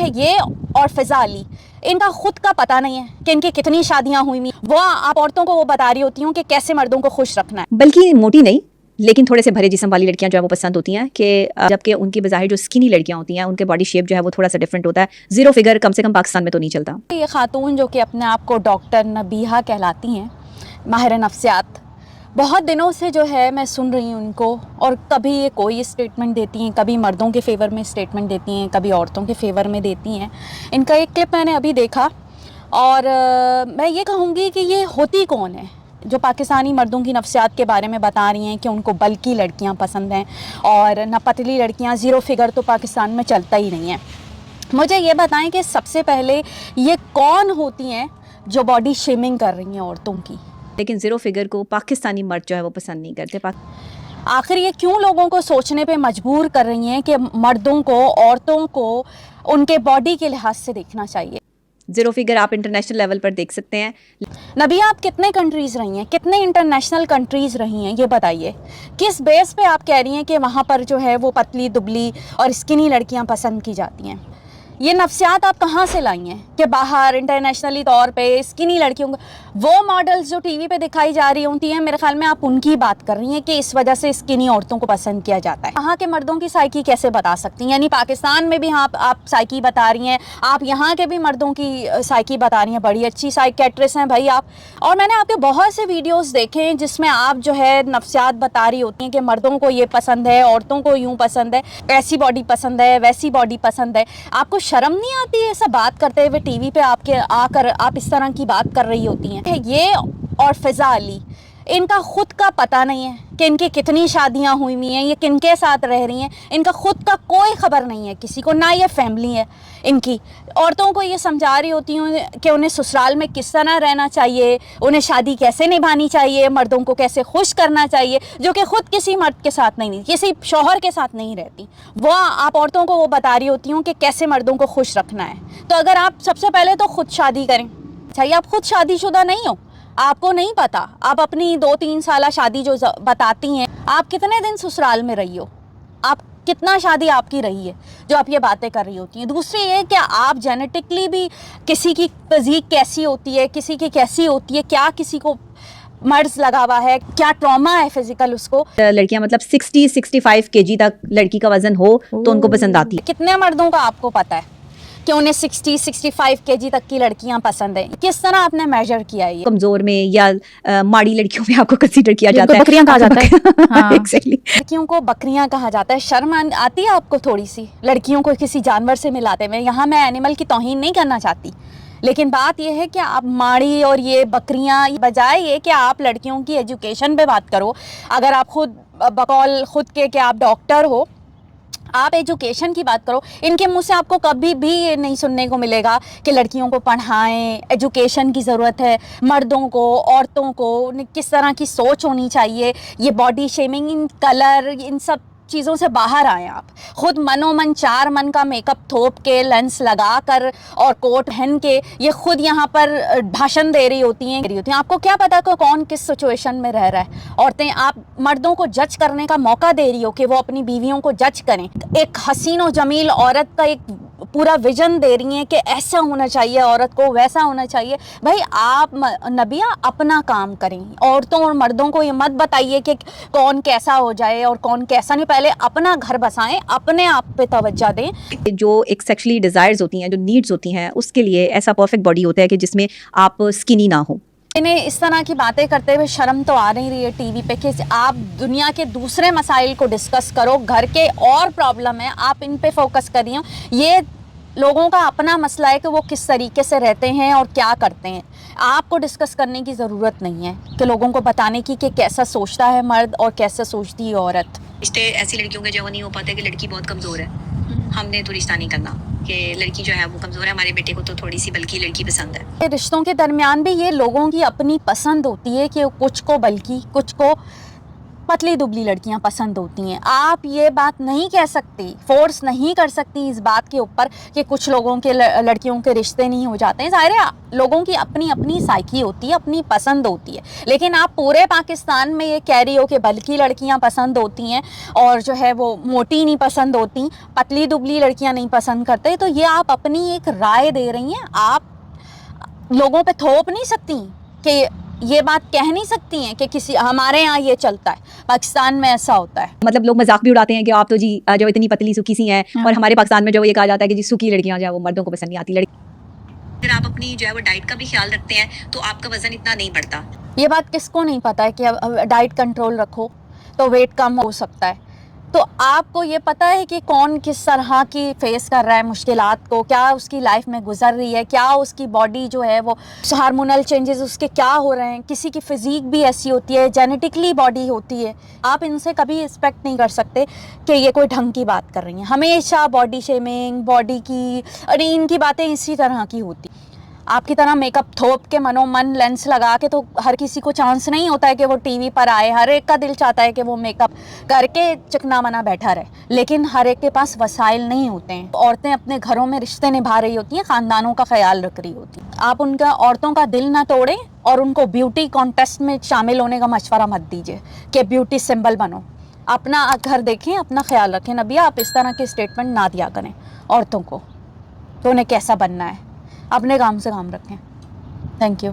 है ये और फिजा अली, इनका खुद का पता नहीं है कि इनकी कितनी शादियां हुई। वो आप औरतों को वो बता रही होती हूँ कि कैसे मर्दों को खुश रखना है। बल्कि मोटी नहीं, लेकिन थोड़े से भरे जिस्म वाली लड़कियां जो है वो पसंद होती हैं कि जबकि उनकी बज़ाहिर जो स्किनी लड़कियां होती हैं उनके बॉडी शेप जो है वो थोड़ा सा डिफरेंट होता है। जीरो फिगर कम से कम पाकिस्तान में तो नहीं चलता। ये खातून जो कि अपने आप को डॉक्टर नबीहा कहलाती हैं, माहिर नफ्सियात, बहुत दिनों से जो है मैं सुन रही हूँ उनको, और कभी ये कोई स्टेटमेंट देती हैं, कभी मर्दों के फेवर में स्टेटमेंट देती हैं, कभी औरतों के फेवर में देती हैं। इनका एक क्लिप मैंने अभी देखा और मैं ये कहूँगी कि ये होती कौन है जो पाकिस्तानी मर्दों की नफ्सियात के बारे में बता रही हैं कि उनको बल्कि लड़कियां पसंद हैं और न पतली लड़कियां, ज़ीरो फिगर तो पाकिस्तान में चलता ही नहीं है। मुझे ये बताएं कि सबसे पहले ये कौन होती हैं जो बॉडी शेमिंग कर रही हैं औरतों की। लेकिन जीरो फिगर को पाकिस्तानी मर्द जो है वो पसंद नहीं करते। आखिर ये क्यों लोगों को सोचने पे मजबूर कर रही हैं कि मर्दों को, औरतों को उनके बॉडी के लिहाज से देखना चाहिए। जीरो फिगर आप इंटरनेशनल लेवल पर देख सकते हैं। नबी, आप कितने कंट्रीज़ रही हैं, कितने इंटरनेशनल कंट्रीज़ रही हैं, ये बताइए। किस बेस पे आप कह रही हैं कि वहाँ पर जो है वो पतली दुबली और स्किनी लड़कियाँ पसंद की जाती हैं? ये नफ्सियात आप कहाँ से लाई हैं कि बाहर इंटरनेशनली तौर पे स्किनी लड़कियों को, वो मॉडल्स जो टीवी पे दिखाई जा रही होती हैं, मेरे ख्याल में आप उनकी बात कर रही हैं कि इस वजह से स्किनी औरतों को पसंद किया जाता है। यहाँ के मर्दों की साइकी कैसे बता सकती हैं? यानी पाकिस्तान में भी आप साइकी बता रही हैं, आप यहाँ के भी मर्दों की साइकी बता रही हैं। बड़ी अच्छी साइकियाट्रिस्ट हैं भाई आप। और मैंने आपके बहुत से वीडियोज़ देखे हैं जिसमें आप जो है नफ्सियात बता रही होती हैं कि मर्दों को ये पसंद है, औरतों को यूँ पसंद है, ऐसी बॉडी पसंद है, वैसी बॉडी पसंद है। आपको शर्म नहीं आती है सब बात करते हुए? टीवी पे आपके आकर आप इस तरह की बात कर रही होती हैं। ये और फिजा अली, इनका खुद का पता नहीं है कि इनकी कितनी शादियां हुई हैं, ये किनके साथ रह रही हैं। इनका खुद का कोई खबर नहीं है किसी को, ना ये फैमिली है इनकी। औरतों को ये समझा रही होती हूँ कि उन्हें ससुराल में किस तरह रहना चाहिए, उन्हें शादी कैसे निभानी चाहिए, मर्दों को कैसे खुश करना चाहिए, जो कि खुद किसी मर्द के साथ नहीं, किसी शौहर के साथ नहीं रहती। वो आप औरतों को वो बता रही होती हूँ कि कैसे मर्दों को खुश रखना है। तो अगर आप सबसे पहले तो खुद शादी करें। चाहिए आप खुद शादीशुदा नहीं हो, आपको नहीं पता, आप अपनी 2-3 साल शादी जो बताती हैं, आप कितने दिन ससुराल में रही हो, आप कितना शादी आपकी रही है जो आप ये बातें कर रही होती हैं। दूसरी ये कि आप जेनेटिकली भी किसी की फिज़ीक कैसी होती है, किसी की कैसी होती है, क्या किसी को मर्ज लगा हुआ है, क्या ट्रॉमा है फिजिकल उसको। लड़कियां मतलब 60-65 केजी तक लड़की का वजन हो तो उनको पसंद आती है। कितने मर्दों का आपको पता है कि उन्हें 60-65 केजी तक की लड़कियां पसंद हैं? किस तरह आपने मेजर किया है? कमजोर में या माड़ी लड़कियों में आपको कंसीडर किया जाता है, बकरियां कहा जाता है। हाँ। Exactly. लड़कियों को बकरियां कहा जाता है। शर्म आती है आपको थोड़ी सी लड़कियों को किसी जानवर से मिलाते में? यहाँ मैं एनिमल की तौहीन नहीं करना चाहती, लेकिन बात यह है कि आप माड़ी और ये बकरियां, बजाय ये कि आप लड़कियों की एजुकेशन पे बात करो। अगर आप खुद बकौल खुद के कि आप डॉक्टर हो, आप एजुकेशन की बात करो। इनके मुंह से आपको कभी भी ये नहीं सुनने को मिलेगा कि लड़कियों को पढ़ाएं, एजुकेशन की ज़रूरत है, मर्दों को, औरतों को किस तरह की सोच होनी चाहिए। ये बॉडी शेमिंग, इन कलर, इन सब चीज़ों से बाहर आए। आप खुद मनोमन 4 मन का मेकअप थोप के, लेंस लगा कर और कोट पहन के ये खुद यहाँ पर भाषण दे रही होती हैं। आपको क्या पता कि कौन किस सिचुएशन में रह रहा है। औरतें, आप मर्दों को जज करने का मौका दे रही हो कि वो अपनी बीवियों को जज करें। एक हसीन और जमील औरत का एक पूरा विजन दे रही हैं कि ऐसा होना चाहिए औरत को, वैसा होना चाहिए। भाई आप नबिया अपना काम करें। औरतों और मर्दों को ये मत बताइए कि कौन कैसा हो जाए और कौन कैसा नहीं। पहले अपना घर बसाएं, अपने आप पे तवज्जो दें। जो एक सेक्सुअली डिजायर्स होती हैं, जो नीड्स होती हैं, उसके लिए ऐसा परफेक्ट बॉडी होता है कि जिसमें आप स्किनी ना हो। इन्हें इस तरह की बातें करते हुए शर्म तो आ नहीं रही है टीवी पे कि आप दुनिया के दूसरे मसाइल को डिस्कस करो। घर के और प्रॉब्लम है, आप इन पे फोकस करिए। ये लोगों का अपना मसला है कि वो किस तरीके से रहते हैं और क्या करते हैं। आपको डिस्कस करने की ज़रूरत नहीं है कि लोगों को बताने की कि कैसा सोचता है मर्द और कैसा सोचती है औरत। रिश्ते ऐसी लड़कियों के जो नहीं हो पाते कि लड़की बहुत कमज़ोर है, हमने तो रिश्ता नहीं करना कि लड़की जो है वो कमज़ोर है, हमारे बेटे को तो थोड़ी सी बल्कि लड़की पसंद है। रिश्तों के दरमियान भी ये लोगों की अपनी पसंद होती है कि कुछ को बल्कि, कुछ को पतली दुबली लड़कियां पसंद होती हैं। आप ये बात नहीं कह सकती, फोर्स नहीं कर सकती इस बात के ऊपर कि कुछ लोगों के लड़कियों के रिश्ते नहीं हो जाते हैं। ज़ाहिर है लोगों की अपनी अपनी साइकी होती है, अपनी पसंद होती है, लेकिन आप पूरे पाकिस्तान में ये कह रही हो कि बल्कि लड़कियां पसंद होती हैं और जो है वो मोटी नहीं पसंद होती, पतली दुबली लड़कियां नहीं पसंद करते, तो ये आप अपनी एक राय दे रही हैं। आप लोगों पे थोप नहीं सकती कि ये बात कह नहीं सकती हैं कि किसी हमारे यहाँ ये चलता है, पाकिस्तान में ऐसा होता है। मतलब लोग मजाक भी उड़ाते हैं कि आप तो जी जो इतनी पतली सूखी सी हैं, और हमारे पाकिस्तान में जो ये कहा जाता है कि जी सूखी लड़कियां जो है वो मर्दों को पसंद नहीं आती। अगर आप अपनी जो है वो डाइट का भी ख्याल रखते हैं तो आपका वजन इतना नहीं बढ़ता। ये बात किसको नहीं पता है कि अब डाइट कंट्रोल रखो तो वेट कम हो सकता है। तो आपको ये पता है कि कौन किस तरह की फेस कर रहा है मुश्किलात को, क्या उसकी लाइफ में गुजर रही है, क्या उसकी बॉडी जो है वो हार्मोनल चेंजेस उसके क्या हो रहे हैं। किसी की फिजिक भी ऐसी होती है, जेनेटिकली बॉडी होती है। आप इनसे कभी एक्सपेक्ट नहीं कर सकते कि ये कोई ढंग की बात कर रही हैं। हमेशा बॉडी शेमिंग, बॉडी की, अरे इनकी बातें इसी तरह की होती। आपकी तरह मेकअप थोप के मनोमन लेंस लगा के तो हर किसी को चांस नहीं होता है कि वो टीवी पर आए। हर एक का दिल चाहता है कि वो मेकअप करके चिकना मना बैठा रहे, लेकिन हर एक के पास वसाइल नहीं होते हैं। औरतें अपने घरों में रिश्ते निभा रही होती हैं, ख़ानदानों का ख्याल रख रही होती हैं। आप उनका औरतों का दिल ना तोड़ें और उनको ब्यूटी कॉन्टेस्ट में शामिल होने का मशवरा मत दीजिए कि ब्यूटी सिंबल बनो। अपना घर देखें, अपना ख्याल रखें। नबिया, आप इस तरह के स्टेटमेंट ना दिया करें औरतों को, तो उन्हें कैसा बनना है। अपने काम से काम रखें। Thank you.